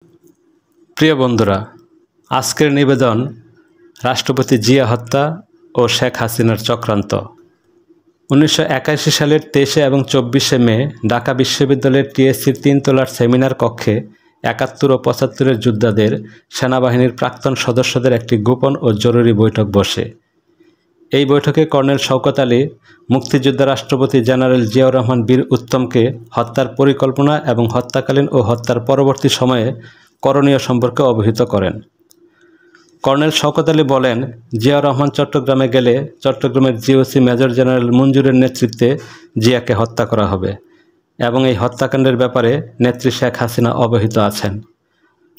প্রিয় বন্ধুরা, আজকের নিবেদন রাষ্ট্রপতি জিয়া হত্যা ও শেখ হাসিনার চক্রান্ত। 1981 সালের 23 এবং 24 মে ঢাকা বিশ্ববিদ্যালয়ের টিএসসির 3 তলার সেমিনার কক্ষে 71 ও 75-এর যোদ্ধাদের সেনাবাহিনীর প্রাক্তন সদস্যদের একটি গোপন ও জরুরি বৈঠক বসে। এই বৈঠকে কর্নেল শওকত আলী মুক্তিযোদ্ধা রাষ্ট্রপতি জেনারেল জিয়াউর রহমান বীর উত্তমকে হত্যার পরিকল্পনা এবং হত্যাকালীন ও হত্যার পরবর্তী সময়ে করণীয় সম্পর্কে অবহিত করেন। কর্নেল শওকত আলী বলেন, জিয়াউর রহমান চট্টগ্রামে গেলে চট্টগ্রামের জিওসি মেজর জেনারেল মঞ্জুরের নেতৃত্বে জিয়াকে হত্যা করা হবে এবং এই হত্যাকাণ্ডের ব্যাপারে নেত্রী শেখ হাসিনা অবহিত আছেন।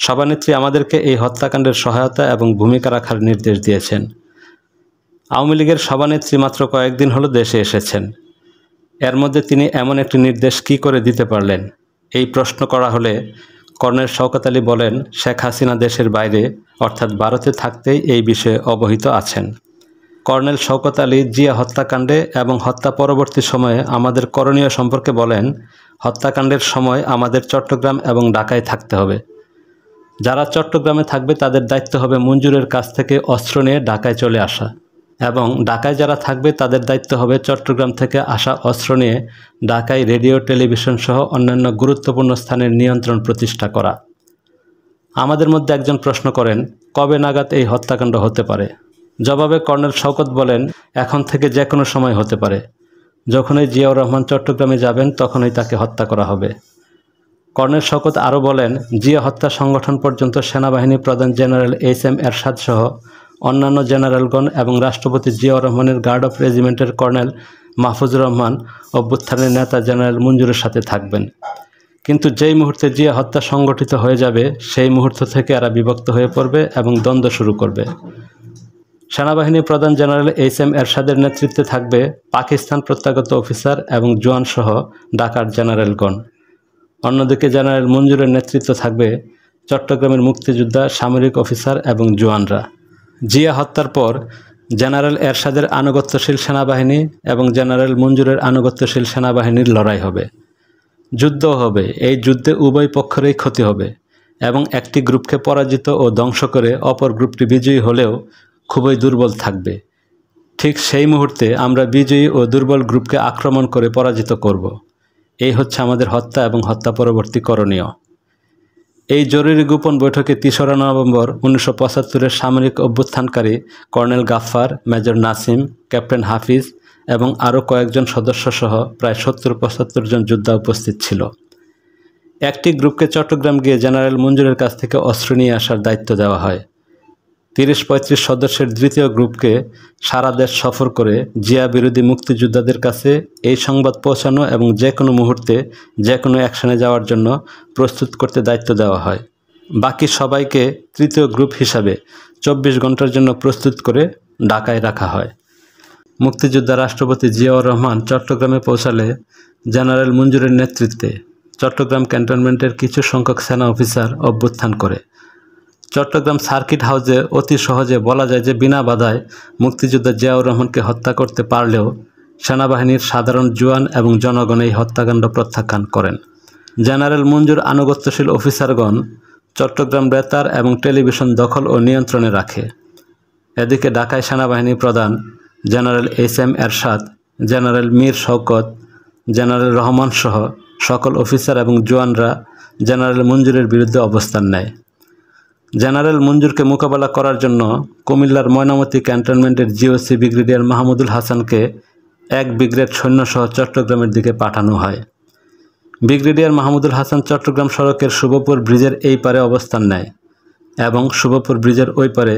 সভানেত্রী আমাদেরকে এই হত্যাকাণ্ডের সহায়তা এবং ভূমিকা রাখার নির্দেশ দিয়েছেন। আওয়ামী লীগের সভানেত্রী মাত্র কয়েকদিন হলো দেশে এসেছেন। এর মধ্যে তিনি এমন একটি নির্দেশ কী করে দিতে পারলেন? এই প্রশ্ন করা হলে কর্নেল শওকত আলী বলেন, শেখ হাসিনা দেশের বাইরে অর্থাৎ ভারতে থাকতেই এই বিষয়ে অবহিত আছেন। কর্নেল শওকত আলী জিয়া হত্যাকাণ্ডে এবং হত্যা পরবর্তী সময়ে আমাদের করণীয় সম্পর্কে বলেন, হত্যাকাণ্ডের সময় আমাদের চট্টগ্রাম এবং ঢাকায় থাকতে হবে। যারা চট্টগ্রামে থাকবে তাদের দায়িত্ব হবে মঞ্জুরের কাছ থেকে অস্ত্র নিয়ে ঢাকায় চলে আসা এবং ঢাকায় যারা থাকবে তাদের দায়িত্ব হবে চট্টগ্রাম থেকে আসা অস্ত্র নিয়ে ঢাকায় রেডিও টেলিভিশন সহ অন্যান্য গুরুত্বপূর্ণ স্থানের নিয়ন্ত্রণ প্রতিষ্ঠা করা। আমাদের মধ্যে একজন প্রশ্ন করেন, কবে নাগাদ এই হত্যাকাণ্ড হতে পারে? জবাবে কর্নেল শওকত বলেন, এখন থেকে যে কোনো সময় হতে পারে। যখনই জিয়াউর রহমান চট্টগ্রামে যাবেন তখনই তাকে হত্যা করা হবে। কর্নেল শওকত আরও বলেন, জিয়া হত্যা সংগঠন পর্যন্ত সেনাবাহিনী প্রধান জেনারেল এইচ.এম. এরশাদ সহ অন্যান্য জেনারেলগণ এবং রাষ্ট্রপতি জিয়াউর রহমানের গার্ড অফ রেজিমেন্টের কর্নেল মাহফুজুর রহমান অভ্যুত্থানের নেতা জেনারেল মঞ্জুরের সাথে থাকবেন। কিন্তু যেই মুহূর্তে জিয়া হত্যা সংগঠিত হয়ে যাবে সেই মুহূর্ত থেকে এরা বিভক্ত হয়ে পড়বে এবং দ্বন্দ্ব শুরু করবে। সেনাবাহিনী প্রধান জেনারেল এইচ.এম. এরশাদের নেতৃত্বে থাকবে পাকিস্তান প্রত্যাগত অফিসার এবং জওয়ান সহ ঢাকার জেনারেলগণ। অন্যদিকে জেনারেল মঞ্জুরের নেতৃত্ব থাকবে চট্টগ্রামের মুক্তিযোদ্ধা সামরিক অফিসার এবং জওয়ানরা। জিয়া হত্যার পর জেনারেল এরশাদের আনুগত্যশীল সেনাবাহিনী এবং জেনারেল মঞ্জুরের আনুগত্যশীল সেনাবাহিনীর লড়াই হবে, যুদ্ধ হবে। এই যুদ্ধে উভয় পক্ষেরই ক্ষতি হবে এবং একটি গ্রুপকে পরাজিত ও ধ্বংস করে অপর গ্রুপটি বিজয়ী হলেও খুবই দুর্বল থাকবে। ঠিক সেই মুহূর্তে আমরা বিজয়ী ও দুর্বল গ্রুপকে আক্রমণ করে পরাজিত করব। এই হচ্ছে আমাদের হত্যা এবং হত্যা পরবর্তী করণীয়। এই জরুরি গোপন বৈঠকে 3রা নভেম্বর 1975-এর সামরিক অভ্যুত্থানকারী colonel Gaffar, major Nasim, captain Hafiz এবং আরও কয়েকজন সদস্যসহ প্রায় 70-75 জন যোদ্ধা উপস্থিত ছিল। একটি গ্রুপকে চট্টগ্রাম গিয়ে জেনারেল মঞ্জুরের কাছ থেকে অস্ত্র নিয়ে আসার দায়িত্ব দেওয়া হয়। 30-35 সদস্যের দ্বিতীয় গ্রুপকে সারা দেশ সফর করে জিয়া বিরোধী মুক্তিযোদ্ধাদের কাছে এই সংবাদ পৌঁছানো এবং যে কোনো মুহূর্তে যে কোনো অ্যাকশনে যাওয়ার জন্য প্রস্তুত করতে দায়িত্ব দেওয়া হয়। বাকি সবাইকে তৃতীয় গ্রুপ হিসাবে 24 ঘন্টার জন্য প্রস্তুত করে ঢাকায় রাখা হয়। মুক্তিযোদ্ধা রাষ্ট্রপতি জিয়াউর রহমান চট্টগ্রামে পৌঁছালে জেনারেল মঞ্জুরের নেতৃত্বে চট্টগ্রাম ক্যান্টনমেন্টের কিছু সংখ্যক সেনা অফিসার অভ্যুত্থান করে। চট্টগ্রাম সার্কিট হাউসে অতি সহজে বলা যায় যে বিনা বাধায় মুক্তিযোদ্ধা জিয়াউর রহমানকে হত্যা করতে পারলেও সেনাবাহিনীর সাধারণ জওয়ান এবং জনগণ এই হত্যাকাণ্ড প্রত্যাখ্যান করেন। জেনারেল মঞ্জুর আনুগত্যশীল অফিসারগণ চট্টগ্রাম বেতার এবং টেলিভিশন দখল ও নিয়ন্ত্রণে রাখে। এদিকে ঢাকায় সেনাবাহিনী প্রধান জেনারেল এইচ.এম. এরশাদ, জেনারেল মীর শওকত, জেনারেল রহমান সহ সকল অফিসার এবং জওয়ানরা জেনারেল মঞ্জুরের বিরুদ্ধে অবস্থান নেয়। জেনারেল মঞ্জুরকে মোকাবেলা করার জন্য কুমিল্লার ময়নামতি ক্যান্টনমেন্টের জিওসি ব্রিগেডিয়ার মাহমুদুল হাসানকে 1 ব্রিগেড সৈন্যসহ চট্টগ্রামের দিকে পাঠানো হয়। ব্রিগেডিয়ার মাহমুদুল হাসান চট্টগ্রাম সড়কের শুভপুর ব্রিজের এই পারে অবস্থান নেয় এবং শুভপুর ব্রিজের ওই পারে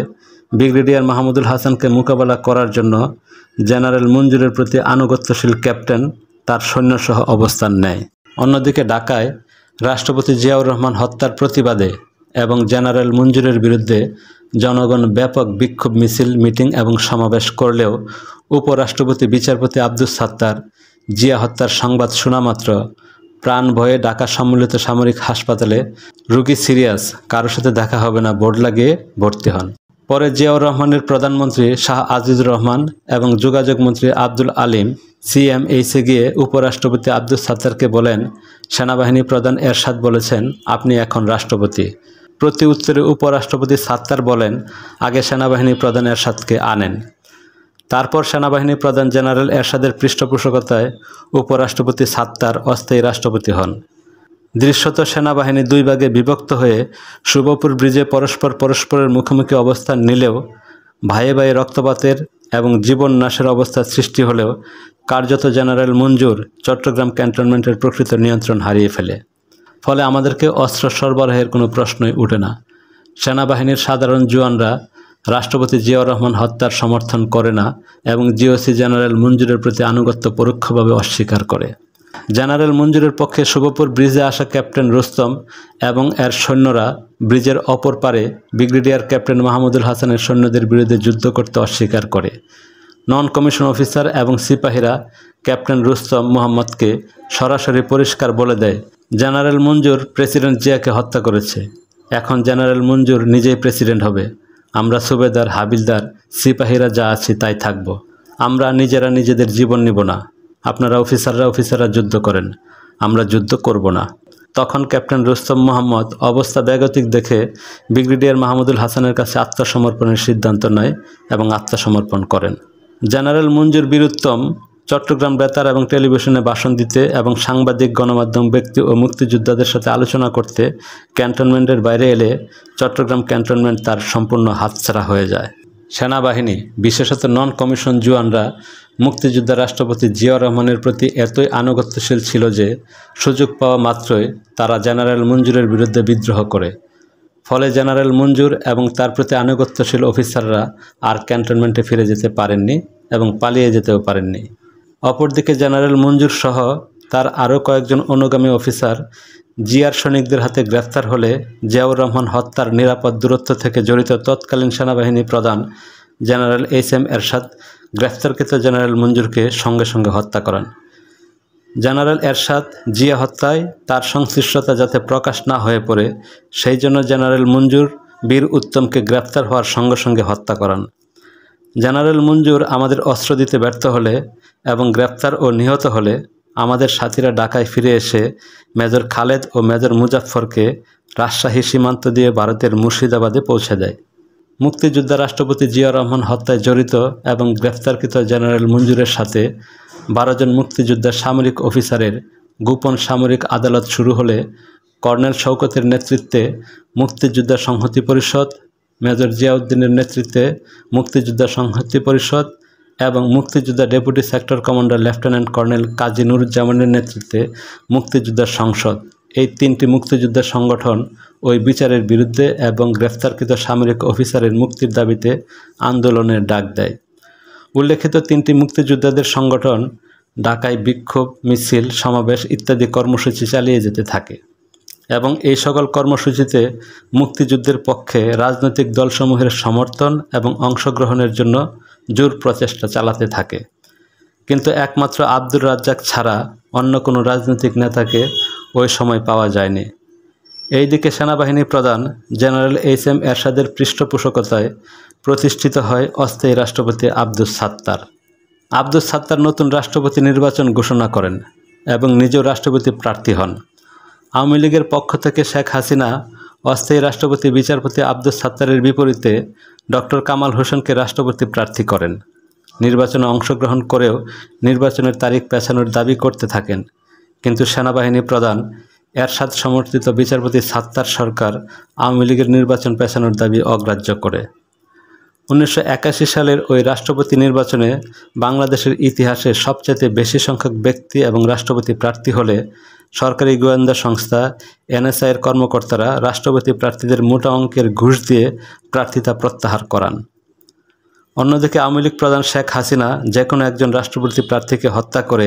ব্রিগেডিয়ার মাহমুদুল হাসানকে মোকাবেলা করার জন্য জেনারেল মঞ্জুরের প্রতি আনুগত্যশীল ক্যাপ্টেন তার সৈন্যসহ অবস্থান নেয়। অন্যদিকে ঢাকায় রাষ্ট্রপতি জিয়াউর রহমান হত্যার প্রতিবাদে এবং জেনারেল মঞ্জুরের বিরুদ্ধে জনগণ ব্যাপক বিক্ষোভ মিছিল, মিটিং এবং সমাবেশ করলেও উপরাষ্ট্রপতি বিচারপতি আব্দুস সাত্তার জিয়া হত্যার সংবাদ শোনামাত্র প্রাণ ভয়ে ঢাকা সম্মিলিত সামরিক হাসপাতালে রোগী সিরিয়াস, কারোর সাথে দেখা হবে না বোর্ড লাগিয়ে ভর্তি হন। পরে জিয়াউর রহমানের প্রধানমন্ত্রী শাহ আজিজুর রহমান এবং যোগাযোগ মন্ত্রী আব্দুল আলিম সিএমএইচে গিয়ে উপরাষ্ট্রপতি আব্দুস সাত্তারকে বলেন, সেনাবাহিনী প্রধান এরশাদ বলেছেন, আপনি এখন রাষ্ট্রপতি। প্রতি উত্তরে উপরাষ্ট্রপতি সাত্তার বলেন, আগে সেনাবাহিনী প্রধান এরশাদকে আনেন। তারপর সেনাবাহিনী প্রধান জেনারেল এরশাদের পৃষ্ঠপোষকতায় উপরাষ্ট্রপতি সাত্তার অস্থায়ী রাষ্ট্রপতি হন। দৃশ্যত সেনাবাহিনী দুই ভাগে বিভক্ত হয়ে শুভপুর ব্রিজে পরস্পরের মুখোমুখি অবস্থান নিলেও ভাইয়ে ভাইয়ে রক্তপাতের এবং জীবন নাশের অবস্থার সৃষ্টি হলেও কার্যত জেনারেল মঞ্জুর চট্টগ্রাম ক্যান্টনমেন্টের প্রকৃত নিয়ন্ত্রণ হারিয়ে ফেলে। ফলে আমাদেরকে অস্ত্র সরবরাহের কোনো প্রশ্নই উঠে না। সেনাবাহিনীর সাধারণ জওয়ানরা রাষ্ট্রপতি জিয়াউর রহমান হত্যার সমর্থন করে না এবং জিওসি জেনারেল মঞ্জুরের প্রতি আনুগত্য পরোক্ষভাবে অস্বীকার করে। জেনারেল মঞ্জুরের পক্ষে শুভপুর ব্রিজে আসা ক্যাপ্টেন রুস্তম এবং এর সৈন্যরা ব্রিজের অপর পারে ব্রিগেডিয়ার ক্যাপ্টেন মাহমুদুল হাসানের সৈন্যদের বিরুদ্ধে যুদ্ধ করতে অস্বীকার করে। নন কমিশন অফিসার এবং সিপাহীরা ক্যাপ্টেন রুস্তম মোহাম্মদকে সরাসরি পরিষ্কার বলে দেয়, জেনারেল মঞ্জুর প্রেসিডেন্ট জিয়াকে হত্যা করেছে। এখন জেনারেল মঞ্জুর নিজেই প্রেসিডেন্ট হবে। আমরা সুবেদার, হাবিলদার, সিপাহীরা যা আছি তাই থাকব। আমরা নিজেরা নিজেদের জীবন নিব না। আপনারা অফিসাররা যুদ্ধ করেন, আমরা যুদ্ধ করব না। তখন ক্যাপ্টেন রুস্তম মোহাম্মদ অবস্থা বেগতিক দেখে ব্রিগেডিয়ার মাহমুদুল হাসানের কাছে আত্মসমর্পণের সিদ্ধান্ত নেয় এবং আত্মসমর্পণ করেন। জেনারেল মঞ্জুর বীরুত্তম চট্টগ্রাম বেতার এবং টেলিভিশনে ভাষণ দিতে এবং সাংবাদিক, গণমাধ্যম ব্যক্তি ও মুক্তিযোদ্ধাদের সাথে আলোচনা করতে ক্যান্টনমেন্টের বাইরে এলে চট্টগ্রাম ক্যান্টনমেন্ট তার সম্পূর্ণ হাতছাড়া হয়ে যায়। সেনাবাহিনী, বিশেষত নন কমিশন জওয়ানরা মুক্তিযোদ্ধা রাষ্ট্রপতি জিয়াউর রহমানের প্রতি এতই আনুগত্যশীল ছিল যে সুযোগ পাওয়া মাত্রই তারা জেনারেল মঞ্জুরের বিরুদ্ধে বিদ্রোহ করে। ফলে জেনারেল মঞ্জুর এবং তার প্রতি আনুগত্যশীল অফিসাররা আর ক্যান্টনমেন্টে ফিরে যেতে পারেননি এবং পালিয়ে যেতেও পারেননি। অপরদিকে জেনারেল মঞ্জুর সহ তার আরও কয়েকজন অনুগামী অফিসার জিয়ার সৈনিকদের হাতে গ্রেফতার হলে জিয়াউর রহমান হত্যার নিরাপদ দূরত্ব থেকে জড়িত তৎকালীন সেনাবাহিনী প্রধান জেনারেল এইচ.এম. এরশাদ গ্রেফতারকৃত জেনারেল মঞ্জুরকে সঙ্গে সঙ্গে হত্যা করেন। জেনারেল এরশাদ জিয়া হত্যায় তার সংশ্লিষ্টতা যাতে প্রকাশ না হয়ে পড়ে, সেই জন্য জেনারেল মঞ্জুর বীর উত্তমকে গ্রেফতার হওয়ার সঙ্গে সঙ্গে হত্যা করান। জেনারেল মঞ্জুর আমাদের অস্ত্র দিতে ব্যর্থ হলে এবং গ্রেফতার ও নিহত হলে আমাদের সাথীরা ঢাকায় ফিরে এসে মেজর খালেদ ও মেজর মুজাফফরকে রাজশাহী সীমান্ত দিয়ে ভারতের মুর্শিদাবাদে পৌঁছে দেয়। মুক্তিযোদ্ধা রাষ্ট্রপতি জিয়াউর রহমান হত্যায় জড়িত এবং গ্রেফতারকৃত জেনারেল মঞ্জুরের সাথে 12 জন মুক্তিযোদ্ধার সামরিক অফিসারের গোপন সামরিক আদালত শুরু হলে কর্নেল শওকতের নেতৃত্বে মুক্তিযোদ্ধা সংহতি পরিষদ, মেজর জিয়াউদ্দিনের নেতৃত্বে মুক্তিযোদ্ধা সংহতি পরিষদ এবং মুক্তিযোদ্ধা deputy sector commander lieutenant colonel Kazi নুরুজ্জামানের নেতৃত্বে মুক্তিযোদ্ধা সংসদ, এই 3টি মুক্তিযোদ্ধা সংগঠন ওই বিচারের বিরুদ্ধে এবং গ্রেফতারকৃত সামরিক অফিসারের মুক্তির দাবিতে আন্দোলনের ডাক দেয়। উল্লেখিত 3টি মুক্তিযোদ্ধাদের সংগঠন ঢাকায় বিক্ষোভ, মিছিল, সমাবেশ ইত্যাদি কর্মসূচি চালিয়ে যেতে থাকে এবং এই সকল কর্মসূচিতে মুক্তিযুদ্ধের পক্ষে রাজনৈতিক দলসমূহের সমর্থন এবং অংশগ্রহণের জন্য জোর প্রচেষ্টা চালাতে থাকে। কিন্তু একমাত্র আব্দুর রাজ্জাক ছাড়া অন্য কোনো রাজনৈতিক নেতাকে ওই সময় পাওয়া যায়নি। এইদিকে সেনাবাহিনী প্রধান জেনারেল এইচ.এম. এরশাদের পৃষ্ঠপোষকতায় প্রতিষ্ঠিত হয় অস্থায়ী রাষ্ট্রপতি আব্দুস সাত্তার। আব্দুস সাত্তার নতুন রাষ্ট্রপতি নির্বাচন ঘোষণা করেন এবং নিজেও রাষ্ট্রপতি প্রার্থী হন। আওয়ামী লীগের পক্ষ থেকে শেখ হাসিনা অস্থায়ী রাষ্ট্রপতি বিচারপতি আব্দুস সাত্তারের বিপরীতে ডক্টর কামাল হোসেনকে রাষ্ট্রপতি প্রার্থী করেন। নির্বাচনে অংশগ্রহণ করেও নির্বাচনের তারিখ পেছানোর দাবি করতে থাকেন, কিন্তু সেনাবাহিনী প্রধান এরশাদ সমর্থিত বিচারপতি সাত্তার সরকার আওয়ামী লীগের নির্বাচন পেছানোর দাবি অগ্রাহ্য করে। 1981 সালের ওই রাষ্ট্রপতি নির্বাচনে বাংলাদেশের ইতিহাসে সবচেয়ে বেশি সংখ্যক ব্যক্তি এবং রাষ্ট্রপতি প্রার্থী হলে সরকারি গোয়েন্দা সংস্থা এনএসআইয়ের কর্মকর্তারা রাষ্ট্রপতি প্রার্থীদের মোটা অঙ্কের ঘুষ দিয়ে প্রার্থিতা প্রত্যাহার করান। অন্যদিকে আওয়ামী লীগ প্রধান শেখ হাসিনা যে কোনো একজন রাষ্ট্রপতি প্রার্থীকে হত্যা করে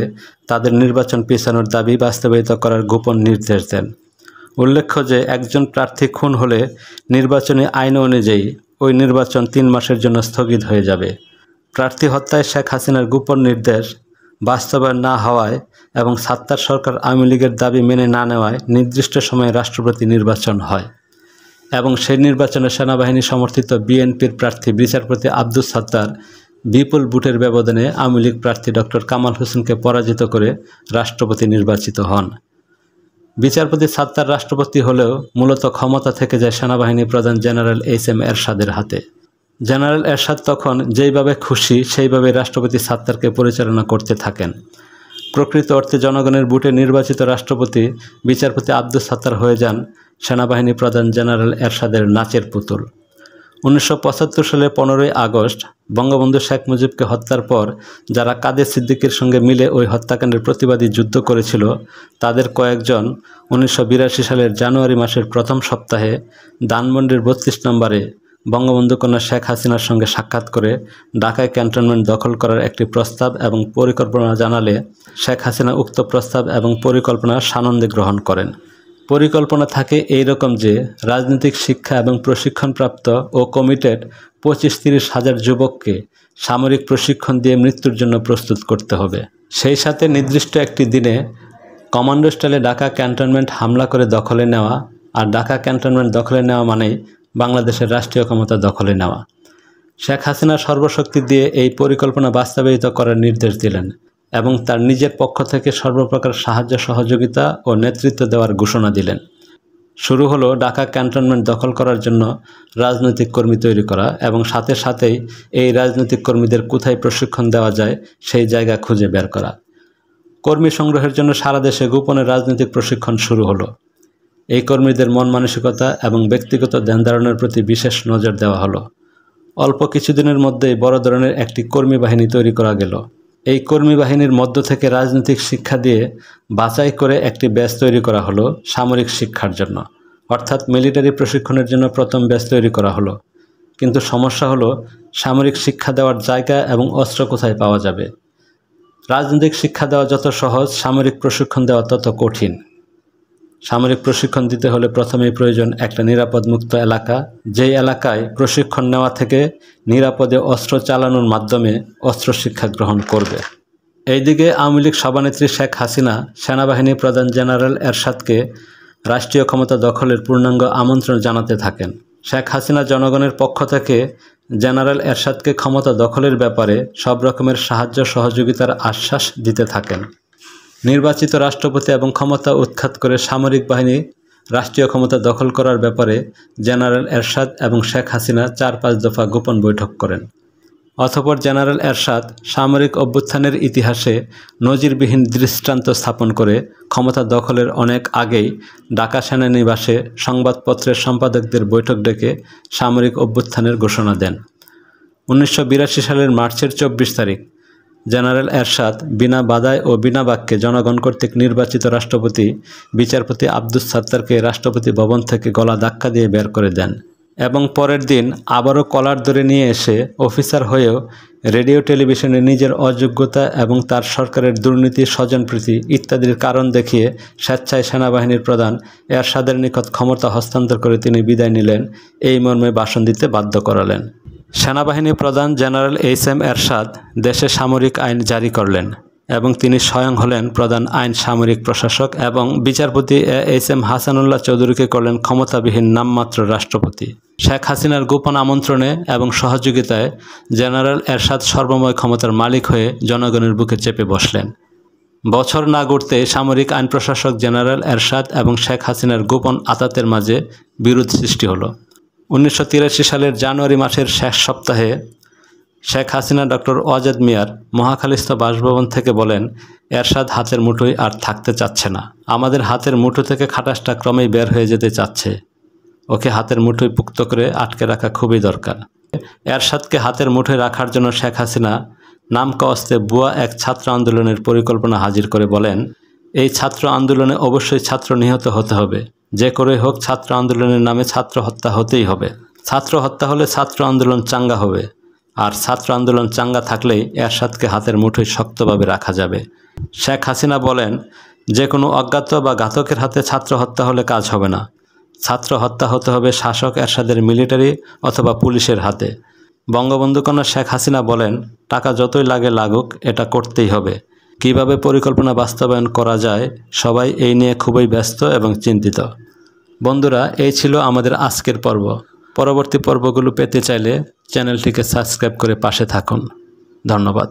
তাদের নির্বাচন পিছানোর দাবি বাস্তবায়িত করার গোপন নির্দেশ দেন। উল্লেখ্য যে একজন প্রার্থী খুন হলে নির্বাচনী আইন অনুযায়ী ওই নির্বাচন 3 মাসের জন্য স্থগিত হয়ে যাবে। প্রার্থী হত্যায় শেখ হাসিনার গোপন নির্দেশ বাস্তবায়ন না হওয়ায় এবং সাত্তার সরকার আওয়ামী লীগের দাবি মেনে না নেওয়ায় নির্দিষ্ট সময়ে রাষ্ট্রপতি নির্বাচন হয় এবং সেই নির্বাচনে সেনাবাহিনী সমর্থিত বিএনপির প্রার্থী বিচারপতি আব্দুস সাত্তার বিপুল ভোটের ব্যবধানে আওয়ামী লীগ প্রার্থী ডক্টর কামাল হোসেনকে পরাজিত করে রাষ্ট্রপতি নির্বাচিত হন। বিচারপতি সাত্তার রাষ্ট্রপতি হলেও মূলত ক্ষমতা থেকে যায় সেনাবাহিনী প্রধান জেনারেল এইচ.এম. এরশাদের হাতে। জেনারেল এরশাদ তখন যেইভাবে খুশি সেইভাবে রাষ্ট্রপতি সাত্তারকে পরিচালনা করতে থাকেন। প্রকৃত অর্থে জনগণের ভোটে নির্বাচিত রাষ্ট্রপতি বিচারপতি আব্দুস সাত্তার হয়ে যান সেনাবাহিনী প্রধান জেনারেল এরশাদের নাচের পুতুল। 1975 সালের 15ই আগস্ট বঙ্গবন্ধু শেখ মুজিবকে হত্যার পর যারা কাদের সিদ্দিকীর সঙ্গে মিলে ওই হত্যাকাণ্ডের প্রতিবাদী যুদ্ধ করেছিল, তাদের কয়েকজন 1982 সালের জানুয়ারি মাসের প্রথম সপ্তাহে ধানমন্ডির 32 নম্বরে বঙ্গবন্ধু কন্যা শেখ হাসিনার সঙ্গে সাক্ষাৎ করে ঢাকায় ক্যান্টনমেন্ট দখল করার একটি প্রস্তাব এবং পরিকল্পনা জানালে শেখ হাসিনা উক্ত প্রস্তাব এবং পরিকল্পনা সানন্দে গ্রহণ করেন। পরিকল্পনা থাকে এই রকম যে রাজনৈতিক শিক্ষা এবং প্রশিক্ষণপ্রাপ্ত ও কমিটেড 25-30 হাজার যুবককে সামরিক প্রশিক্ষণ দিয়ে মৃত্যুর জন্য প্রস্তুত করতে হবে। সেই সাথে নির্দিষ্ট একটি দিনে কমান্ডো স্টাইলে ঢাকা ক্যান্টনমেন্ট হামলা করে দখলে নেওয়া, আর ঢাকা ক্যান্টনমেন্ট দখলে নেওয়া মানেই বাংলাদেশের রাষ্ট্রীয় ক্ষমতা দখলে নেওয়া। শেখ হাসিনা সর্বশক্তি দিয়ে এই পরিকল্পনা বাস্তবায়িত করার নির্দেশ দিলেন এবং তার নিজের পক্ষ থেকে সর্বপ্রকার সাহায্য সহযোগিতা ও নেতৃত্ব দেওয়ার ঘোষণা দিলেন। শুরু হলো ঢাকা ক্যান্টনমেন্ট দখল করার জন্য রাজনৈতিক কর্মী তৈরি করা এবং সাথে সাথেই এই রাজনৈতিক কর্মীদের কোথায় প্রশিক্ষণ দেওয়া যায় সেই জায়গা খুঁজে বের করা। কর্মী সংগ্রহের জন্য সারা দেশে গোপনে রাজনৈতিক প্রশিক্ষণ শুরু হলো। এই কর্মীদের মন মানসিকতা এবং ব্যক্তিগত ধ্যানধারণের প্রতি বিশেষ নজর দেওয়া হলো। অল্প কিছুদিনের মধ্যেই বড় ধরনের একটি কর্মী বাহিনী তৈরি করা গেল। এই কর্মী বাহিনীর মধ্য থেকে রাজনৈতিক শিক্ষা দিয়ে বাছাই করে একটি ব্যাচ তৈরি করা হলো সামরিক শিক্ষার জন্য, অর্থাৎ মিলিটারি প্রশিক্ষণের জন্য প্রথম ব্যাচ তৈরি করা হলো। কিন্তু সমস্যা হলো সামরিক শিক্ষা দেওয়ার জায়গা এবং অস্ত্র কোথায় পাওয়া যাবে। রাজনৈতিক শিক্ষা দেওয়া যত সহজ, সামরিক প্রশিক্ষণ দেওয়া তত কঠিন। সামরিক প্রশিক্ষণ দিতে হলে প্রথমেই প্রয়োজন একটা নিরাপদ মুক্ত এলাকা, যেই এলাকায় প্রশিক্ষণ নেওয়া থেকে নিরাপদে অস্ত্র চালানোর মাধ্যমে অস্ত্র শিক্ষা গ্রহণ করবে। এইদিকে আওয়ামী লীগ সভানেত্রী শেখ হাসিনা সেনাবাহিনী প্রধান জেনারেল এরশাদকে রাষ্ট্রীয় ক্ষমতা দখলের পূর্ণাঙ্গ আমন্ত্রণ জানাতে থাকেন। শেখ হাসিনা জনগণের পক্ষ থেকে জেনারেল এরশাদকে ক্ষমতা দখলের ব্যাপারে সব রকমের সাহায্য সহযোগিতার আশ্বাস দিতে থাকেন। নির্বাচিত রাষ্ট্রপতি এবং ক্ষমতা উৎখাত করে সামরিক বাহিনী রাষ্ট্রীয় ক্ষমতা দখল করার ব্যাপারে জেনারেল এরশাদ এবং শেখ হাসিনা 4-5 দফা গোপন বৈঠক করেন। অতঃপর জেনারেল এরশাদ সামরিক অভ্যুত্থানের ইতিহাসে নজিরবিহীন দৃষ্টান্ত স্থাপন করে ক্ষমতা দখলের অনেক আগেই ঢাকা সেনানিবাসে সংবাদপত্রের সম্পাদকদের বৈঠক ডেকে সামরিক অভ্যুত্থানের ঘোষণা দেন। 1982 সালের মার্চের 24 তারিখ জেনারেল এরশাদ বিনা বাধায় ও বিনা বাক্যে জনগণ কর্তৃক নির্বাচিত রাষ্ট্রপতি বিচারপতি আব্দুস সাত্তারকে রাষ্ট্রপতি ভবন থেকে গলা ধাক্কা দিয়ে বের করে দেন এবং পরের দিন আবারও কলার ধরে নিয়ে এসে অফিসার হয়েও রেডিও টেলিভিশনে নিজের অযোগ্যতা এবং তার সরকারের দুর্নীতি, স্বজনপ্রীতি ইত্যাদির কারণ দেখিয়ে স্বেচ্ছায় সেনাবাহিনীর প্রধান এরশাদের নিকট ক্ষমতা হস্তান্তর করে তিনি বিদায় নিলেন, এই মর্মে ভাষণ দিতে বাধ্য করালেন। সেনাবাহিনী প্রধান জেনারেল এইচ.এম. এরশাদ দেশে সামরিক আইন জারি করলেন এবং তিনি স্বয়ং হলেন প্রধান আইন সামরিক প্রশাসক এবং বিচারপতি এইচ.এম. হাসানুল্লাহ চৌধুরীকে করলেন ক্ষমতাবিহীন নামমাত্র রাষ্ট্রপতি। শেখ হাসিনার গোপন আমন্ত্রণে এবং সহযোগিতায় জেনারেল এরশাদ সর্বময় ক্ষমতার মালিক হয়ে জনগণের বুকে চেপে বসলেন। বছর না গড়তে সামরিক আইন প্রশাসক জেনারেল এরশাদ এবং শেখ হাসিনার গোপন আঁতাতের মাঝে বিরোধ সৃষ্টি হলো। 1983 সালের জানুয়ারি মাসের শেষ সপ্তাহে শেখ হাসিনা ডক্টর ওয়াজেদ মিয়ার মহাখালীস্থ বাসভবন থেকে বলেন, এরশাদ হাতের মুঠোয় আর থাকতে চাচ্ছে না, আমাদের হাতের মুঠো থেকে খাটাসটা ক্রমেই বের হয়ে যেতে চাচ্ছে, ওকে হাতের মুঠোয় পুক্ত করে আটকে রাখা খুবই দরকার। এরশাদকে হাতের মুঠোয় রাখার জন্য শেখ হাসিনা নামকাওয়াস্তে ভুয়া এক ছাত্র আন্দোলনের পরিকল্পনা হাজির করে বলেন, এই ছাত্র আন্দোলনে অবশ্যই ছাত্র নিহত হতে হবে, যে করেই হোক ছাত্র আন্দোলনের নামে ছাত্র হত্যা হতেই হবে। ছাত্র হত্যা হলে ছাত্র আন্দোলন চাঙ্গা হবে, আর ছাত্র আন্দোলন চাঙ্গা থাকলেই এরশাদকে হাতের মুঠোয় শক্তভাবে রাখা যাবে। শেখ হাসিনা বলেন, যে কোনো অজ্ঞাত বা ঘাতকের হাতে ছাত্র হত্যা হলে কাজ হবে না, ছাত্র হত্যা হতে হবে শাসক এরশাদের মিলিটারি অথবা পুলিশের হাতে। বঙ্গবন্ধু কন্যা শেখ হাসিনা বলেন, টাকা যতই লাগে লাগুক, এটা করতেই হবে। কিভাবে পরিকল্পনা বাস্তবায়ন করা যায়, সবাই এই নিয়ে খুবই ব্যস্ত এবং চিন্তিত। বন্ধুরা, এই ছিল আমাদের আজকের পর্ব। পরবর্তী পর্বগুলো পেতে চাইলে চ্যানেলটিকে সাবস্ক্রাইব করে পাশে থাকুন। ধন্যবাদ।